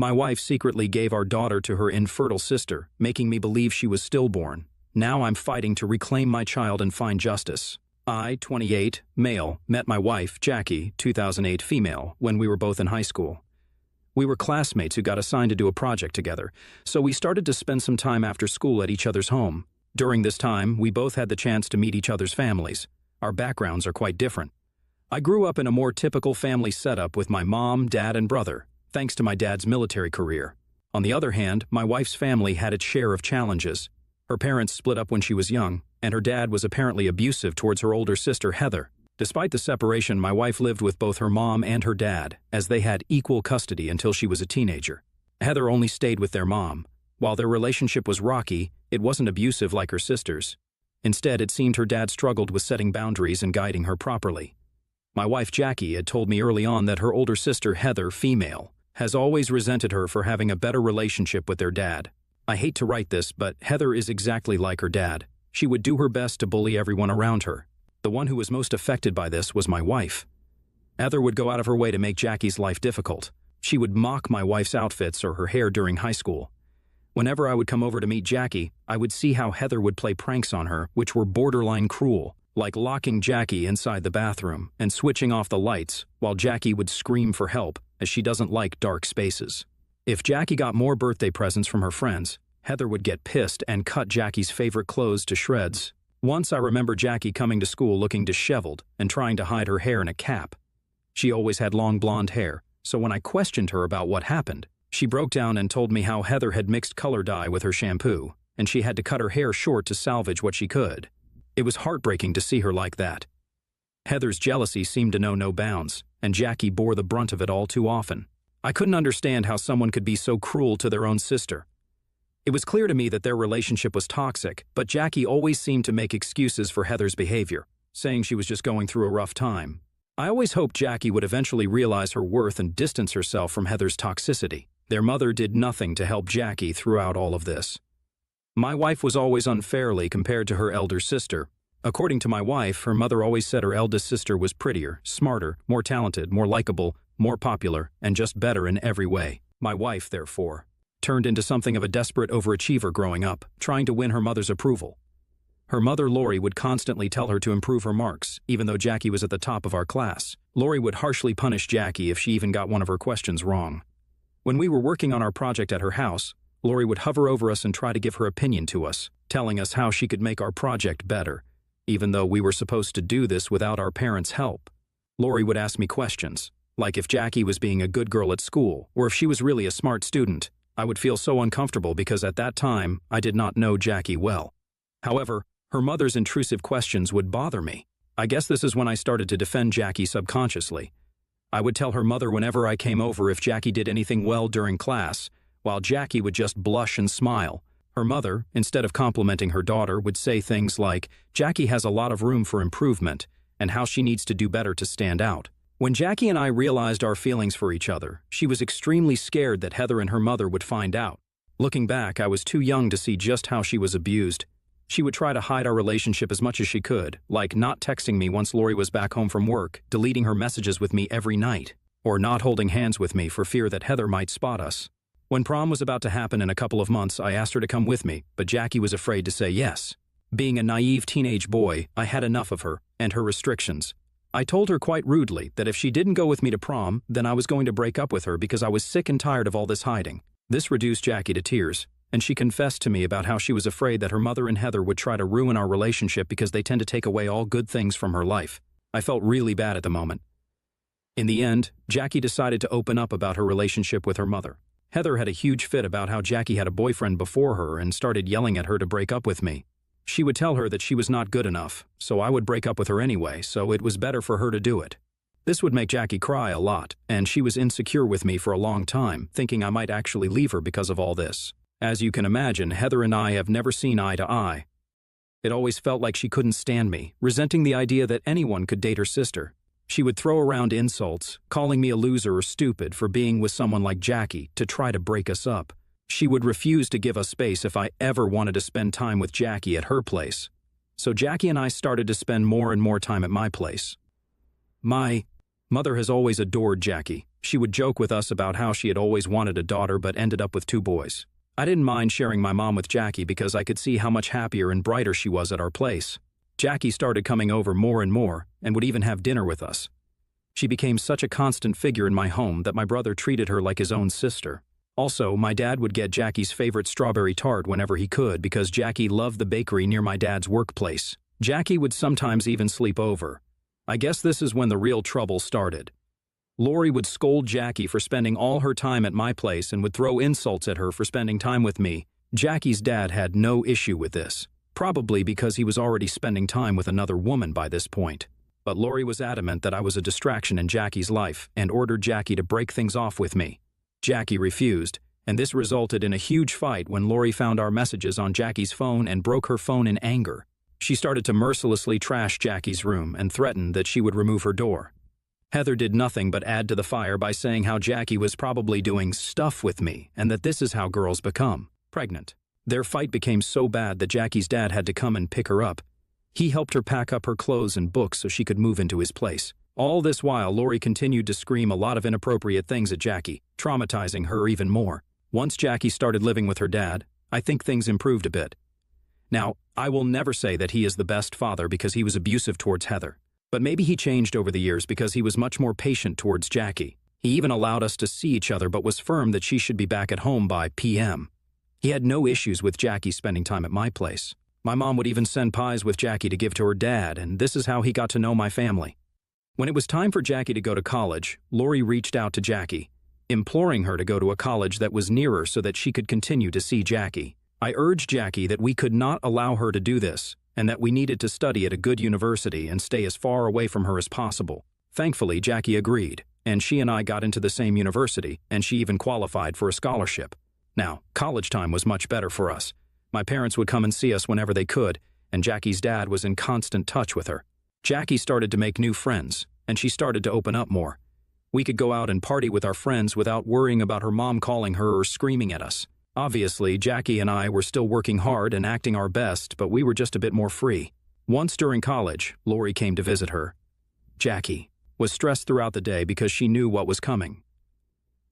My wife secretly gave our daughter to her infertile sister, making me believe she was stillborn. Now I'm fighting to reclaim my child and find justice. I, 28, male, met my wife, Jackie, 2008, female, when we were both in high school. We were classmates who got assigned to do a project together, so we started to spend some time after school at each other's home. During this time, we both had the chance to meet each other's families. Our backgrounds are quite different. I grew up in a more typical family setup with my mom, dad, and brother, thanks to my dad's military career. On the other hand, my wife's family had its share of challenges. Her parents split up when she was young, and her dad was apparently abusive towards her older sister, Heather. Despite the separation, my wife lived with both her mom and her dad, as they had equal custody until she was a teenager. Heather only stayed with their mom. While their relationship was rocky, it wasn't abusive like her sister's. Instead, it seemed her dad struggled with setting boundaries and guiding her properly. My wife, Jackie, had told me early on that her older sister, Heather, female, has always resented her for having a better relationship with their dad. I hate to write this, but Heather is exactly like her dad. She would do her best to bully everyone around her. The one who was most affected by this was my wife. Heather would go out of her way to make Jackie's life difficult. She would mock my wife's outfits or her hair during high school. Whenever I would come over to meet Jackie, I would see how Heather would play pranks on her, which were borderline cruel, like locking Jackie inside the bathroom and switching off the lights while Jackie would scream for help, as she doesn't like dark spaces. If Jackie got more birthday presents from her friends, Heather would get pissed and cut Jackie's favorite clothes to shreds. Once I remember Jackie coming to school looking disheveled and trying to hide her hair in a cap. She always had long blonde hair, so when I questioned her about what happened, she broke down and told me how Heather had mixed color dye with her shampoo, and she had to cut her hair short to salvage what she could. It was heartbreaking to see her like that. Heather's jealousy seemed to know no bounds, and Jackie bore the brunt of it all too often. I couldn't understand how someone could be so cruel to their own sister. It was clear to me that their relationship was toxic, but Jackie always seemed to make excuses for Heather's behavior, saying she was just going through a rough time. I always hoped Jackie would eventually realize her worth and distance herself from Heather's toxicity. Their mother did nothing to help Jackie throughout all of this. My wife was always unfairly compared to her elder sister. According to my wife, her mother always said her eldest sister was prettier, smarter, more talented, more likable, more popular, and just better in every way. My wife, therefore, turned into something of a desperate overachiever growing up, trying to win her mother's approval. Her mother, Lori, would constantly tell her to improve her marks, even though Jackie was at the top of our class. Lori would harshly punish Jackie if she even got one of her questions wrong. When we were working on our project at her house, Lori would hover over us and try to give her opinion to us, telling us how she could make our project better, even though we were supposed to do this without our parents' help. Lori would ask me questions, like if Jackie was being a good girl at school, or if she was really a smart student. I would feel so uncomfortable because at that time, I did not know Jackie well. However, her mother's intrusive questions would bother me. I guess this is when I started to defend Jackie subconsciously. I would tell her mother whenever I came over if Jackie did anything well during class, while Jackie would just blush and smile. Her mother, instead of complimenting her daughter, would say things like, "Jackie has a lot of room for improvement," and how she needs to do better to stand out. When Jackie and I realized our feelings for each other, she was extremely scared that Heather and her mother would find out. Looking back, I was too young to see just how she was abused. She would try to hide our relationship as much as she could, like not texting me once Lori was back home from work, deleting her messages with me every night, or not holding hands with me for fear that Heather might spot us. When prom was about to happen in a couple of months, I asked her to come with me, but Jackie was afraid to say yes. Being a naive teenage boy, I had enough of her and her restrictions. I told her quite rudely that if she didn't go with me to prom, then I was going to break up with her because I was sick and tired of all this hiding. This reduced Jackie to tears, and she confessed to me about how she was afraid that her mother and Heather would try to ruin our relationship because they tend to take away all good things from her life. I felt really bad at the moment. In the end, Jackie decided to open up about her relationship with her mother. Heather had a huge fit about how Jackie had a boyfriend before her and started yelling at her to break up with me. She would tell her that she was not good enough, so I would break up with her anyway, so it was better for her to do it. This would make Jackie cry a lot, and she was insecure with me for a long time, thinking I might actually leave her because of all this. As you can imagine, Heather and I have never seen eye to eye. It always felt like she couldn't stand me, resenting the idea that anyone could date her sister. She would throw around insults, calling me a loser or stupid for being with someone like Jackie to try to break us up. She would refuse to give us space if I ever wanted to spend time with Jackie at her place. So Jackie and I started to spend more and more time at my place. My mother has always adored Jackie, She would joke with us about how she had always wanted a daughter but ended up with 2 boys. I didn't mind sharing my mom with Jackie because I could see how much happier and brighter she was at our place. Jackie started coming over more and more and would even have dinner with us. She became such a constant figure in my home that my brother treated her like his own sister. Also, my dad would get Jackie's favorite strawberry tart whenever he could because Jackie loved the bakery near my dad's workplace. Jackie would sometimes even sleep over. I guess this is when the real trouble started. Lori would scold Jackie for spending all her time at my place and would throw insults at her for spending time with me. Jackie's dad had no issue with this, probably because he was already spending time with another woman by this point. But Lori was adamant that I was a distraction in Jackie's life and ordered Jackie to break things off with me. Jackie refused, and this resulted in a huge fight when Lori found our messages on Jackie's phone and broke her phone in anger. She started to mercilessly trash Jackie's room and threatened that she would remove her door. Heather did nothing but add to the fire by saying how Jackie was probably doing stuff with me and that this is how girls become pregnant. Their fight became so bad that Jackie's dad had to come and pick her up. He helped her pack up her clothes and books so she could move into his place. All this while, Lori continued to scream a lot of inappropriate things at Jackie, traumatizing her even more. Once Jackie started living with her dad, I think things improved a bit. Now, I will never say that he is the best father because he was abusive towards Heather. But maybe he changed over the years because he was much more patient towards Jackie. He even allowed us to see each other but was firm that she should be back at home by p.m. He had no issues with Jackie spending time at my place. My mom would even send pies with Jackie to give to her dad, and this is how he got to know my family. When it was time for Jackie to go to college, Lori reached out to Jackie, imploring her to go to a college that was nearer so that she could continue to see Jackie. I urged Jackie that we could not allow her to do this, and that we needed to study at a good university and stay as far away from her as possible. Thankfully, Jackie agreed, and she and I got into the same university, and she even qualified for a scholarship. Now, college time was much better for us. My parents would come and see us whenever they could, and Jackie's dad was in constant touch with her. Jackie started to make new friends, and she started to open up more. We could go out and party with our friends without worrying about her mom calling her or screaming at us. Obviously, Jackie and I were still working hard and acting our best, but we were just a bit more free. Once during college, Lori came to visit her. Jackie was stressed throughout the day because she knew what was coming.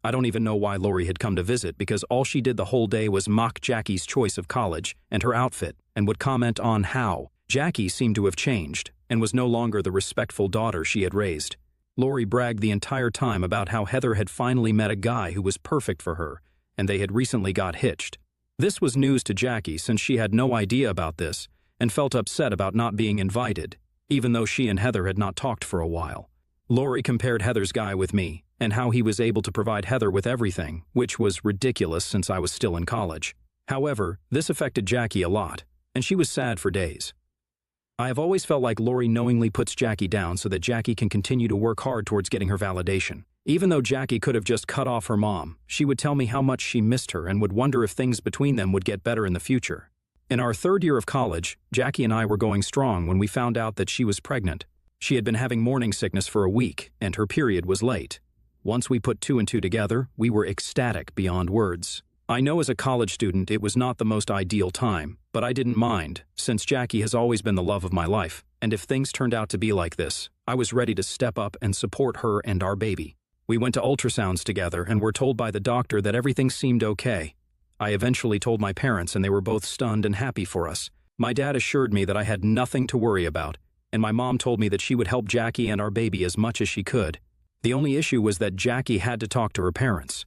I don't even know why Lori had come to visit because all she did the whole day was mock Jackie's choice of college and her outfit and would comment on how Jackie seemed to have changed and was no longer the respectful daughter she had raised. Lori bragged the entire time about how Heather had finally met a guy who was perfect for her and they had recently got hitched. This was news to Jackie since she had no idea about this and felt upset about not being invited, even though she and Heather had not talked for a while. Lori compared Heather's guy with me and how he was able to provide Heather with everything, which was ridiculous since I was still in college. However, this affected Jackie a lot, and she was sad for days. I have always felt like Lori knowingly puts Jackie down so that Jackie can continue to work hard towards getting her validation. Even though Jackie could have just cut off her mom, she would tell me how much she missed her and would wonder if things between them would get better in the future. In our 3rd year of college, Jackie and I were going strong when we found out that she was pregnant. She had been having morning sickness for a week, and her period was late. Once we put 2 and 2 together, we were ecstatic beyond words. I know as a college student it was not the most ideal time, but I didn't mind, since Jackie has always been the love of my life, and if things turned out to be like this, I was ready to step up and support her and our baby. We went to ultrasounds together and were told by the doctor that everything seemed okay. I eventually told my parents and they were both stunned and happy for us. My dad assured me that I had nothing to worry about, and my mom told me that she would help Jackie and our baby as much as she could. The only issue was that Jackie had to talk to her parents.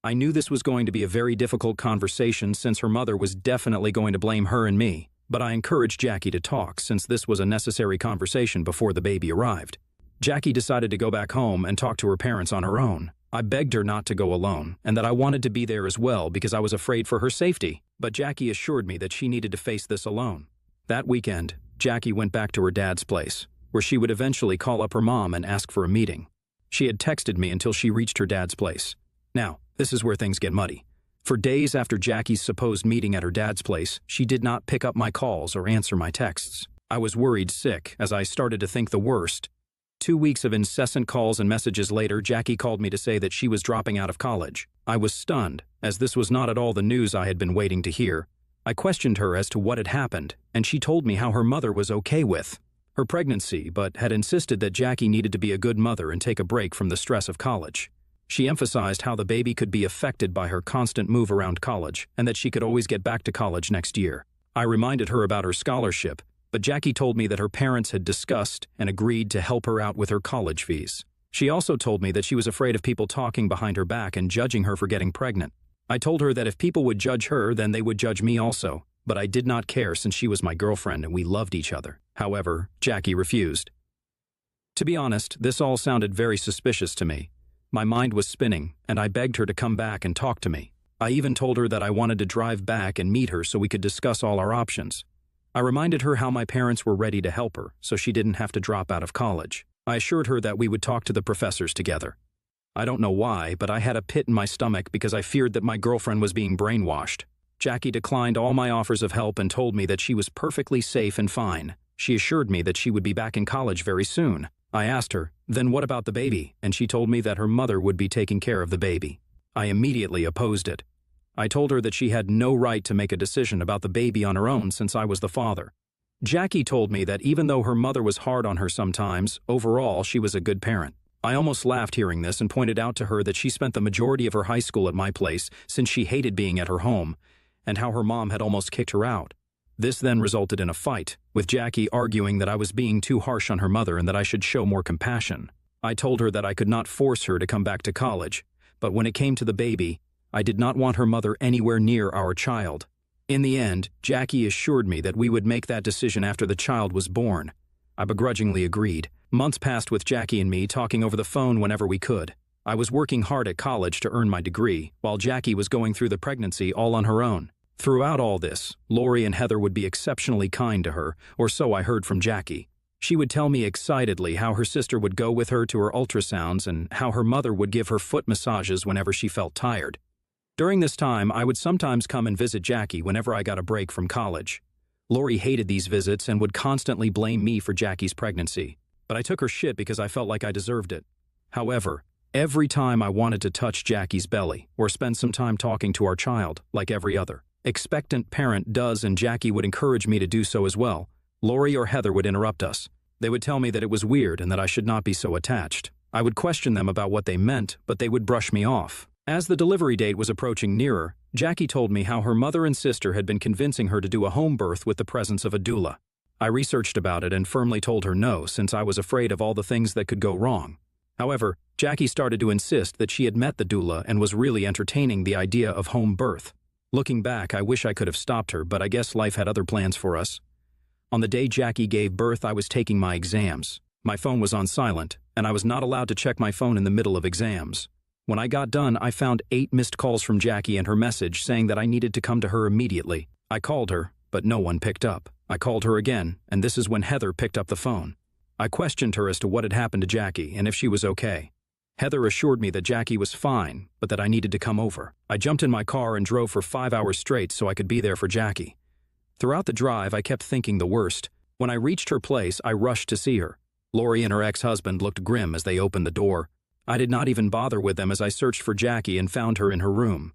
I knew this was going to be a very difficult conversation since her mother was definitely going to blame her and me, but I encouraged Jackie to talk since this was a necessary conversation before the baby arrived. Jackie decided to go back home and talk to her parents on her own. I begged her not to go alone and that I wanted to be there as well because I was afraid for her safety, but Jackie assured me that she needed to face this alone. That weekend, Jackie went back to her dad's place, where she would eventually call up her mom and ask for a meeting. She had texted me until she reached her dad's place. Now, this is where things get muddy. For days after Jackie's supposed meeting at her dad's place, she did not pick up my calls or answer my texts. I was worried sick as I started to think the worst. 2 weeks of incessant calls and messages later, Jackie called me to say that she was dropping out of college. I was stunned, as this was not at all the news I had been waiting to hear. I questioned her as to what had happened, and she told me how her mother was okay with her pregnancy, but had insisted that Jackie needed to be a good mother and take a break from the stress of college. She emphasized how the baby could be affected by her constant move around college and that she could always get back to college next year. I reminded her about her scholarship, but Jackie told me that her parents had discussed and agreed to help her out with her college fees. She also told me that she was afraid of people talking behind her back and judging her for getting pregnant. I told her that if people would judge her, then they would judge me also, but I did not care since she was my girlfriend and we loved each other. However, Jackie refused. To be honest, this all sounded very suspicious to me. My mind was spinning, and I begged her to come back and talk to me. I even told her that I wanted to drive back and meet her so we could discuss all our options. I reminded her how my parents were ready to help her, so she didn't have to drop out of college. I assured her that we would talk to the professors together. I don't know why, but I had a pit in my stomach because I feared that my girlfriend was being brainwashed. Jackie declined all my offers of help and told me that she was perfectly safe and fine. She assured me that she would be back in college very soon. I asked her, then what about the baby? And she told me that her mother would be taking care of the baby. I immediately opposed it. I told her that she had no right to make a decision about the baby on her own since I was the father. Jackie told me that even though her mother was hard on her sometimes, overall she was a good parent. I almost laughed hearing this and pointed out to her that she spent the majority of her high school at my place since she hated being at her home, and how her mom had almost kicked her out. This then resulted in a fight, with Jackie arguing that I was being too harsh on her mother and that I should show more compassion. I told her that I could not force her to come back to college, but when it came to the baby, I did not want her mother anywhere near our child. In the end, Jackie assured me that we would make that decision after the child was born. I begrudgingly agreed. Months passed with Jackie and me talking over the phone whenever we could. I was working hard at college to earn my degree, while Jackie was going through the pregnancy all on her own. Throughout all this, Lori and Heather would be exceptionally kind to her, or so I heard from Jackie. She would tell me excitedly how her sister would go with her to her ultrasounds and how her mother would give her foot massages whenever she felt tired. During this time, I would sometimes come and visit Jackie whenever I got a break from college. Lori hated these visits and would constantly blame me for Jackie's pregnancy, but I took her shit because I felt like I deserved it. However, every time I wanted to touch Jackie's belly or spend some time talking to our child, like every other expectant parent does, and Jackie would encourage me to do so as well, Lori or Heather would interrupt us. They would tell me that it was weird and that I should not be so attached. I would question them about what they meant, but they would brush me off. As the delivery date was approaching nearer, Jackie told me how her mother and sister had been convincing her to do a home birth with the presence of a doula. I researched about it and firmly told her no, since I was afraid of all the things that could go wrong. However, Jackie started to insist that she had met the doula and was really entertaining the idea of home birth. Looking back, I wish I could have stopped her, but I guess life had other plans for us. On the day Jackie gave birth, I was taking my exams. My phone was on silent, and I was not allowed to check my phone in the middle of exams. When I got done, I found 8 missed calls from Jackie and her message saying that I needed to come to her immediately. I called her, but no one picked up. I called her again, and this is when Heather picked up the phone. I questioned her as to what had happened to Jackie and if she was okay. Heather assured me that Jackie was fine, but that I needed to come over. I jumped in my car and drove for 5 hours straight so I could be there for Jackie. Throughout the drive, I kept thinking the worst. When I reached her place, I rushed to see her. Lori and her ex-husband looked grim as they opened the door. I did not even bother with them as I searched for Jackie and found her in her room.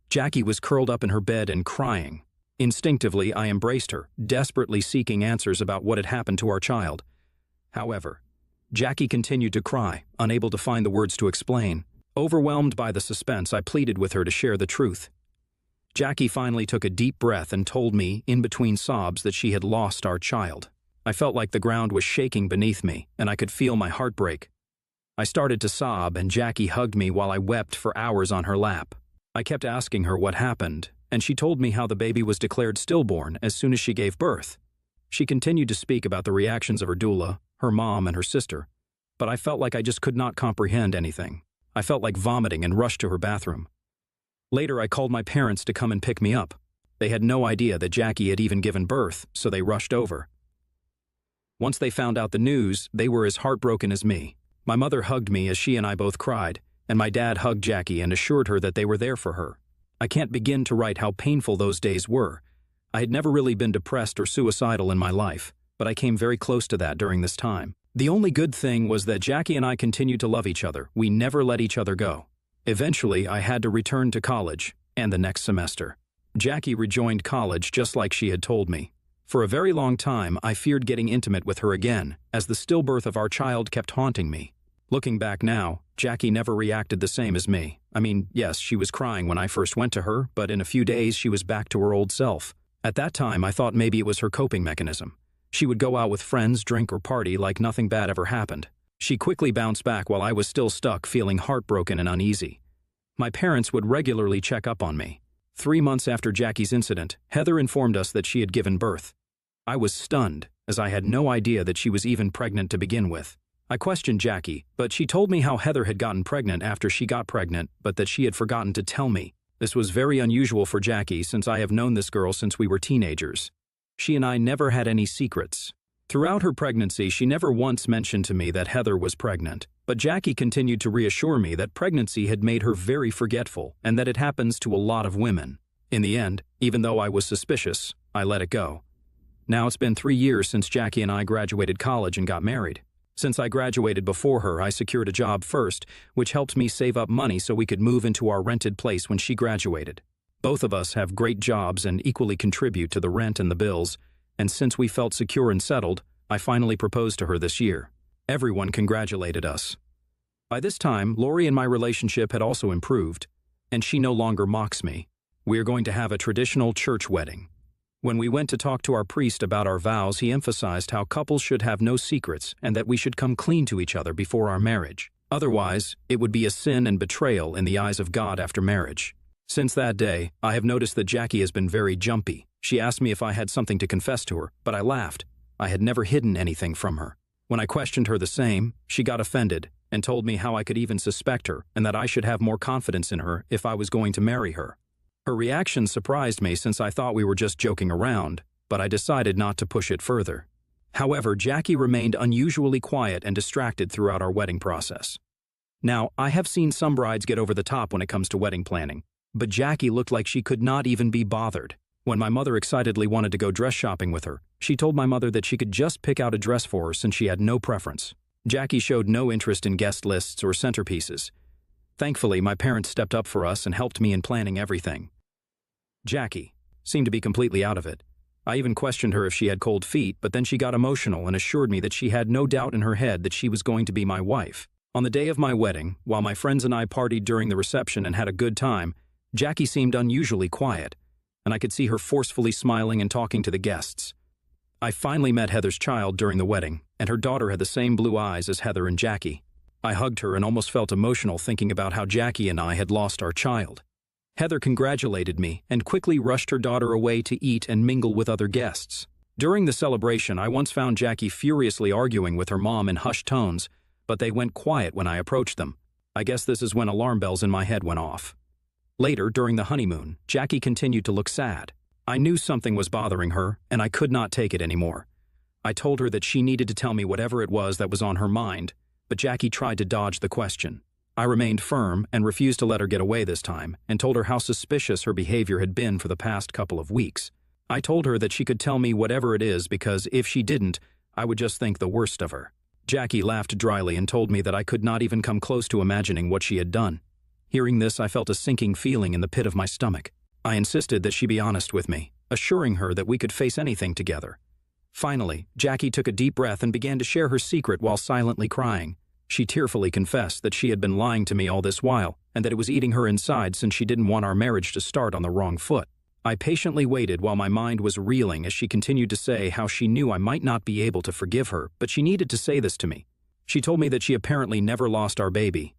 Jackie was curled up in her bed and crying. Instinctively, I embraced her, desperately seeking answers about what had happened to our child. However, Jackie continued to cry, unable to find the words to explain. Overwhelmed by the suspense, I pleaded with her to share the truth. Jackie finally took a deep breath and told me, in between sobs, that she had lost our child. I felt like the ground was shaking beneath me, and I could feel my heart break. I started to sob, and Jackie hugged me while I wept for hours on her lap. I kept asking her what happened, and she told me how the baby was declared stillborn as soon as she gave birth. She continued to speak about the reactions of her doula, her mom, and her sister, but I felt like I just could not comprehend anything. I felt like vomiting and rushed to her bathroom. Later, I called my parents to come and pick me up. They had no idea that Jackie had even given birth, so they rushed over. Once they found out the news, they were as heartbroken as me. My mother hugged me as she and I both cried, and my dad hugged Jackie and assured her that they were there for her. I can't begin to write how painful those days were. I had never really been depressed or suicidal in my life, but I came very close to that during this time. The only good thing was that Jackie and I continued to love each other. We never let each other go. Eventually, I had to return to college, and the next semester. Jackie rejoined college just like she had told me. For a very long time, I feared getting intimate with her again, as the stillbirth of our child kept haunting me. Looking back now, Jackie never reacted the same as me. I mean, yes, she was crying when I first went to her, but in a few days she was back to her old self. At that time, I thought maybe it was her coping mechanism. She would go out with friends, drink or party like nothing bad ever happened. She quickly bounced back while I was still stuck, feeling heartbroken and uneasy. My parents would regularly check up on me. 3 months after Jackie's incident, Heather informed us that she had given birth. I was stunned, as I had no idea that she was even pregnant to begin with. I questioned Jackie, but she told me how Heather had gotten pregnant after she got pregnant, but that she had forgotten to tell me. This was very unusual for Jackie since I have known this girl since we were teenagers. She and I never had any secrets. Throughout her pregnancy, she never once mentioned to me that Heather was pregnant, but Jackie continued to reassure me that pregnancy had made her very forgetful and that it happens to a lot of women. In the end, even though I was suspicious, I let it go. Now it's been 3 years since Jackie and I graduated college and got married. Since I graduated before her, I secured a job first, which helped me save up money so we could move into our rented place when she graduated. Both of us have great jobs and equally contribute to the rent and the bills, and since we felt secure and settled, I finally proposed to her this year. Everyone congratulated us. By this time, Lori and my relationship had also improved, and she no longer mocks me. We are going to have a traditional church wedding. When we went to talk to our priest about our vows, he emphasized how couples should have no secrets and that we should come clean to each other before our marriage. Otherwise, it would be a sin and betrayal in the eyes of God after marriage. Since that day, I have noticed that Jackie has been very jumpy. She asked me if I had something to confess to her, but I laughed. I had never hidden anything from her. When I questioned her the same, she got offended and told me how I could even suspect her and that I should have more confidence in her if I was going to marry her. Her reaction surprised me since I thought we were just joking around, but I decided not to push it further. However, Jackie remained unusually quiet and distracted throughout our wedding process. Now, I have seen some brides get over the top when it comes to wedding planning, but Jackie looked like she could not even be bothered. When my mother excitedly wanted to go dress shopping with her, she told my mother that she could just pick out a dress for her since she had no preference. Jackie showed no interest in guest lists or centerpieces. Thankfully, my parents stepped up for us and helped me in planning everything. Jackie seemed to be completely out of it. I even questioned her if she had cold feet, but then she got emotional and assured me that she had no doubt in her head that she was going to be my wife. On the day of my wedding, while my friends and I partied during the reception and had a good time, Jackie seemed unusually quiet, and I could see her forcefully smiling and talking to the guests. I finally met Heather's child during the wedding, and her daughter had the same blue eyes as Heather and Jackie. I hugged her and almost felt emotional thinking about how Jackie and I had lost our child. Heather congratulated me and quickly rushed her daughter away to eat and mingle with other guests. During the celebration, I once found Jackie furiously arguing with her mom in hushed tones, but they went quiet when I approached them. I guess this is when alarm bells in my head went off. Later, during the honeymoon, Jackie continued to look sad. I knew something was bothering her, and I could not take it anymore. I told her that she needed to tell me whatever it was that was on her mind, but Jackie tried to dodge the question. I remained firm and refused to let her get away this time, and told her how suspicious her behavior had been for the past couple of weeks. I told her that she could tell me whatever it is because if she didn't, I would just think the worst of her. Jackie laughed dryly and told me that I could not even come close to imagining what she had done. Hearing this, I felt a sinking feeling in the pit of my stomach. I insisted that she be honest with me, assuring her that we could face anything together. Finally, Jackie took a deep breath and began to share her secret while silently crying. She tearfully confessed that she had been lying to me all this while, and that it was eating her inside since she didn't want our marriage to start on the wrong foot. I patiently waited while my mind was reeling as she continued to say how she knew I might not be able to forgive her, but she needed to say this to me. She told me that she apparently never lost our baby.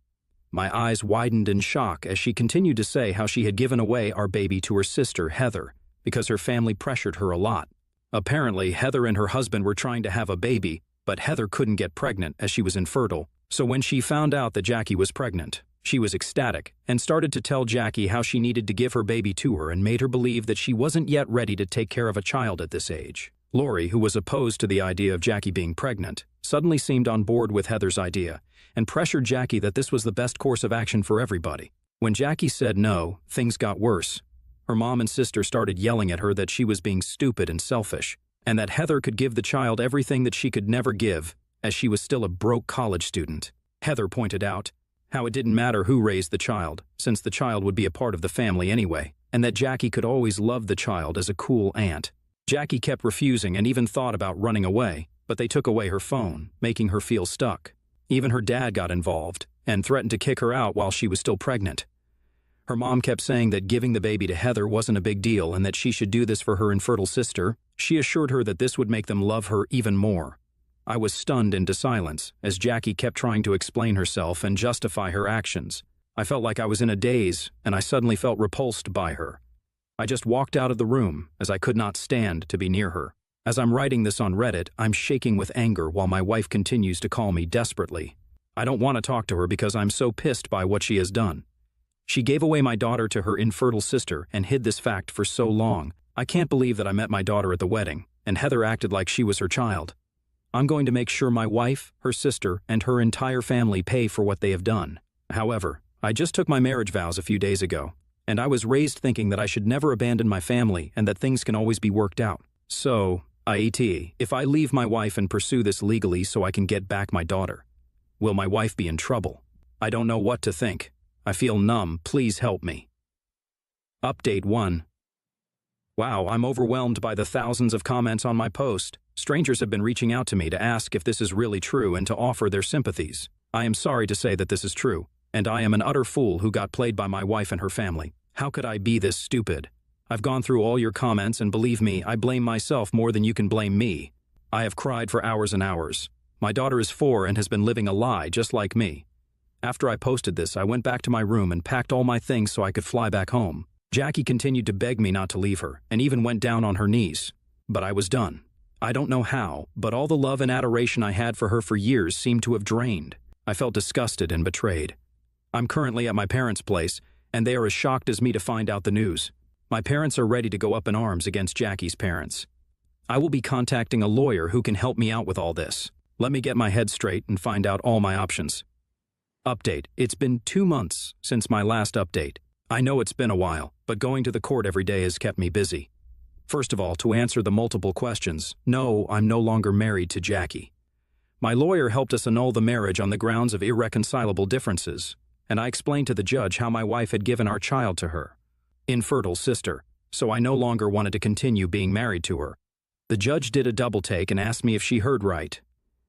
My eyes widened in shock as she continued to say how she had given away our baby to her sister, Heather, because her family pressured her a lot. Apparently, Heather and her husband were trying to have a baby, but Heather couldn't get pregnant as she was infertile. So when she found out that Jackie was pregnant, she was ecstatic and started to tell Jackie how she needed to give her baby to her and made her believe that she wasn't yet ready to take care of a child at this age. Lori, who was opposed to the idea of Jackie being pregnant, suddenly seemed on board with Heather's idea and pressured Jackie that this was the best course of action for everybody. When Jackie said no, things got worse. Her mom and sister started yelling at her that she was being stupid and selfish, and that Heather could give the child everything that she could never give, as she was still a broke college student. Heather pointed out how it didn't matter who raised the child, since the child would be a part of the family anyway, and that Jackie could always love the child as a cool aunt. Jackie kept refusing and even thought about running away, but they took away her phone, making her feel stuck. Even her dad got involved and threatened to kick her out while she was still pregnant. Her mom kept saying that giving the baby to Heather wasn't a big deal and that she should do this for her infertile sister. She assured her that this would make them love her even more. I was stunned into silence as Jackie kept trying to explain herself and justify her actions. I felt like I was in a daze, and I suddenly felt repulsed by her. I just walked out of the room as I could not stand to be near her. As I'm writing this on Reddit, I'm shaking with anger while my wife continues to call me desperately. I don't want to talk to her because I'm so pissed by what she has done. She gave away my daughter to her infertile sister and hid this fact for so long. I can't believe that I met my daughter at the wedding, and Heather acted like she was her child. I'm going to make sure my wife, her sister, and her entire family pay for what they have done. However, I just took my marriage vows a few days ago, and I was raised thinking that I should never abandon my family and that things can always be worked out. So, IET, if I leave my wife and pursue this legally so I can get back my daughter, will my wife be in trouble? I don't know what to think. I feel numb. Please help me. Update 1. Wow, I'm overwhelmed by the thousands of comments on my post. Strangers have been reaching out to me to ask if this is really true and to offer their sympathies. I am sorry to say that this is true, and I am an utter fool who got played by my wife and her family. How could I be this stupid? I've gone through all your comments, and believe me, I blame myself more than you can blame me. I have cried for hours and hours. My daughter is 4 and has been living a lie just like me. After I posted this, I went back to my room and packed all my things so I could fly back home. Jackie continued to beg me not to leave her, and even went down on her knees. But I was done. I don't know how, but all the love and adoration I had for her for years seemed to have drained. I felt disgusted and betrayed. I'm currently at my parents' place, and they are as shocked as me to find out the news. My parents are ready to go up in arms against Jackie's parents. I will be contacting a lawyer who can help me out with all this. Let me get my head straight and find out all my options. Update. It's been 2 months since my last update. I know it's been a while, but going to the court every day has kept me busy. First of all, to answer the multiple questions, no, I'm no longer married to Jackie. My lawyer helped us annul the marriage on the grounds of irreconcilable differences, and I explained to the judge how my wife had given our child to her infertile sister, so I no longer wanted to continue being married to her. The judge did a double take and asked me if she heard right.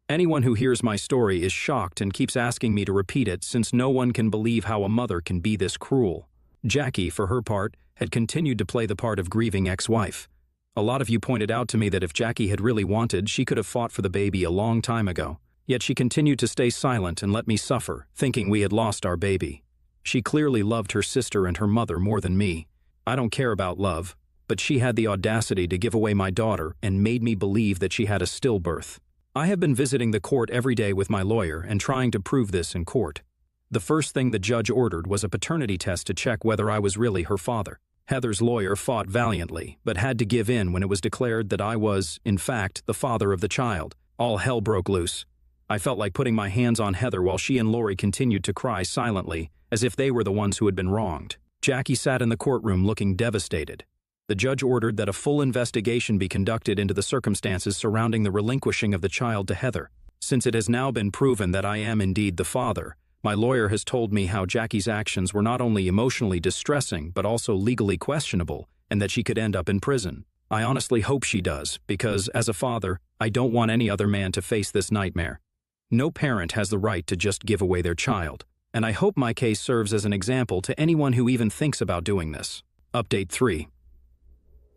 Anyone who hears my story is shocked and keeps asking me to repeat it since no one can believe how a mother can be this cruel. Jackie, for her part, had continued to play the part of grieving ex-wife. A lot of you pointed out to me that if Jackie had really wanted, she could have fought for the baby a long time ago. Yet she continued to stay silent and let me suffer, thinking we had lost our baby. She clearly loved her sister and her mother more than me. I don't care about love, but she had the audacity to give away my daughter and made me believe that she had a stillbirth. I have been visiting the court every day with my lawyer and trying to prove this in court. The first thing the judge ordered was a paternity test to check whether I was really her father. Heather's lawyer fought valiantly, but had to give in when it was declared that I was, in fact, the father of the child. All hell broke loose. I felt like putting my hands on Heather while she and Lori continued to cry silently, as if they were the ones who had been wronged. Jackie sat in the courtroom looking devastated. The judge ordered that a full investigation be conducted into the circumstances surrounding the relinquishing of the child to Heather. Since it has now been proven that I am indeed the father, my lawyer has told me how Jackie's actions were not only emotionally distressing but also legally questionable, and that she could end up in prison. I honestly hope she does, because as a father, I don't want any other man to face this nightmare. No parent has the right to just give away their child, and I hope my case serves as an example to anyone who even thinks about doing this. Update 3.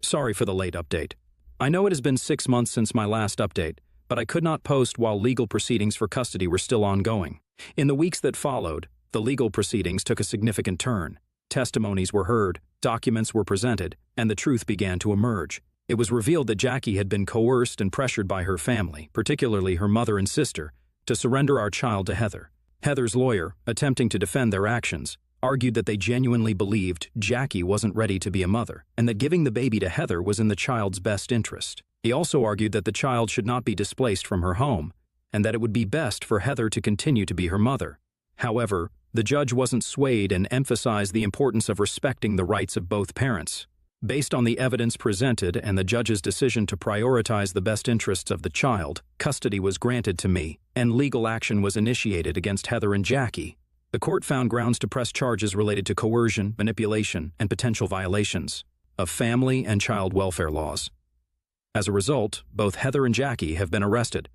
Sorry for the late update. I know it has been 6 months since my last update, but I could not post while legal proceedings for custody were still ongoing. In the weeks that followed, the legal proceedings took a significant turn. Testimonies were heard, documents were presented, and the truth began to emerge. It was revealed that Jackie had been coerced and pressured by her family, particularly her mother and sister, to surrender our child to Heather. Heather's lawyer, attempting to defend their actions, argued that they genuinely believed Jackie wasn't ready to be a mother, and that giving the baby to Heather was in the child's best interest. He also argued that the child should not be displaced from her home, and that it would be best for Heather to continue to be her mother. However, the judge wasn't swayed and emphasized the importance of respecting the rights of both parents. Based on the evidence presented and the judge's decision to prioritize the best interests of the child, custody was granted to me, and legal action was initiated against Heather and Jackie. The court found grounds to press charges related to coercion, manipulation, and potential violations of family and child welfare laws. As a result, both Heather and Jackie have been arrested.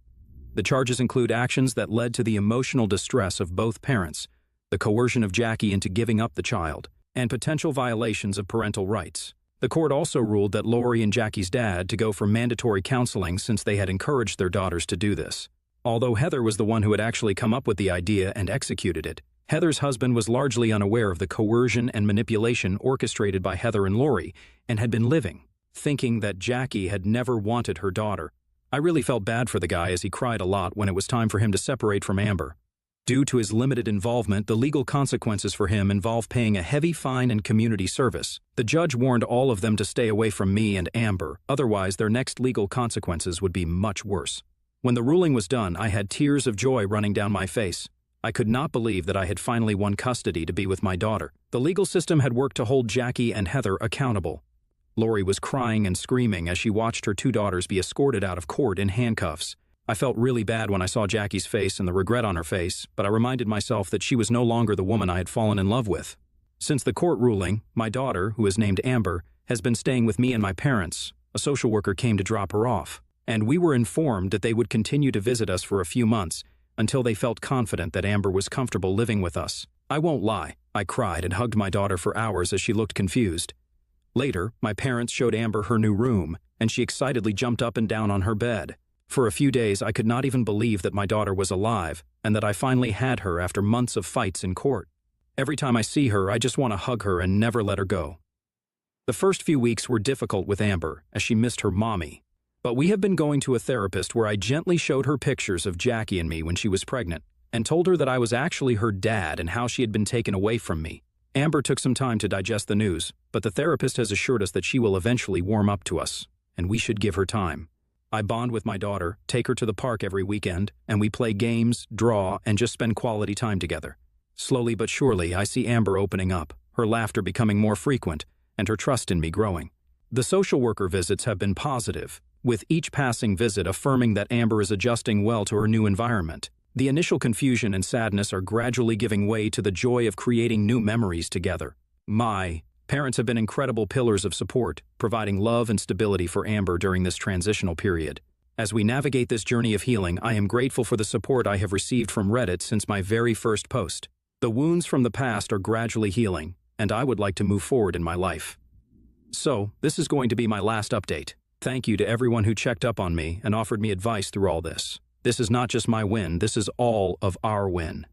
The charges include actions that led to the emotional distress of both parents, the coercion of Jackie into giving up the child, and potential violations of parental rights. The court also ruled that Lori and Jackie's dad to go for mandatory counseling since they had encouraged their daughters to do this. Although Heather was the one who had actually come up with the idea and executed it, Heather's husband was largely unaware of the coercion and manipulation orchestrated by Heather and Lori and had been living, thinking that Jackie had never wanted her daughter. I really felt bad for the guy as he cried a lot when it was time for him to separate from Amber. Due to his limited involvement, the legal consequences for him involve paying a heavy fine and community service. The judge warned all of them to stay away from me and Amber, otherwise their next legal consequences would be much worse. When the ruling was done, I had tears of joy running down my face. I could not believe that I had finally won custody to be with my daughter. The legal system had worked to hold Jackie and Heather accountable. Lori was crying and screaming as she watched her two daughters be escorted out of court in handcuffs. I felt really bad when I saw Jackie's face and the regret on her face, but I reminded myself that she was no longer the woman I had fallen in love with. Since the court ruling, my daughter, who is named Amber, has been staying with me and my parents. A social worker came to drop her off, and we were informed that they would continue to visit us for a few months until they felt confident that Amber was comfortable living with us. I won't lie, I cried and hugged my daughter for hours as she looked confused. Later, my parents showed Amber her new room, and she excitedly jumped up and down on her bed. For a few days, I could not even believe that my daughter was alive and that I finally had her after months of fights in court. Every time I see her, I just want to hug her and never let her go. The first few weeks were difficult with Amber, as she missed her mommy. But we have been going to a therapist where I gently showed her pictures of Jackie and me when she was pregnant, and told her that I was actually her dad and how she had been taken away from me. Amber took some time to digest the news, but the therapist has assured us that she will eventually warm up to us, and we should give her time. I bond with my daughter, take her to the park every weekend, and we play games, draw, and just spend quality time together. Slowly but surely, I see Amber opening up, her laughter becoming more frequent, and her trust in me growing. The social worker visits have been positive, with each passing visit affirming that Amber is adjusting well to her new environment. The initial confusion and sadness are gradually giving way to the joy of creating new memories together. My parents have been incredible pillars of support, providing love and stability for Amber during this transitional period. As we navigate this journey of healing, I am grateful for the support I have received from Reddit since my very first post. The wounds from the past are gradually healing, and I would like to move forward in my life. So, this is going to be my last update. Thank you to everyone who checked up on me and offered me advice through all this. This is not just my win, this is all of our win.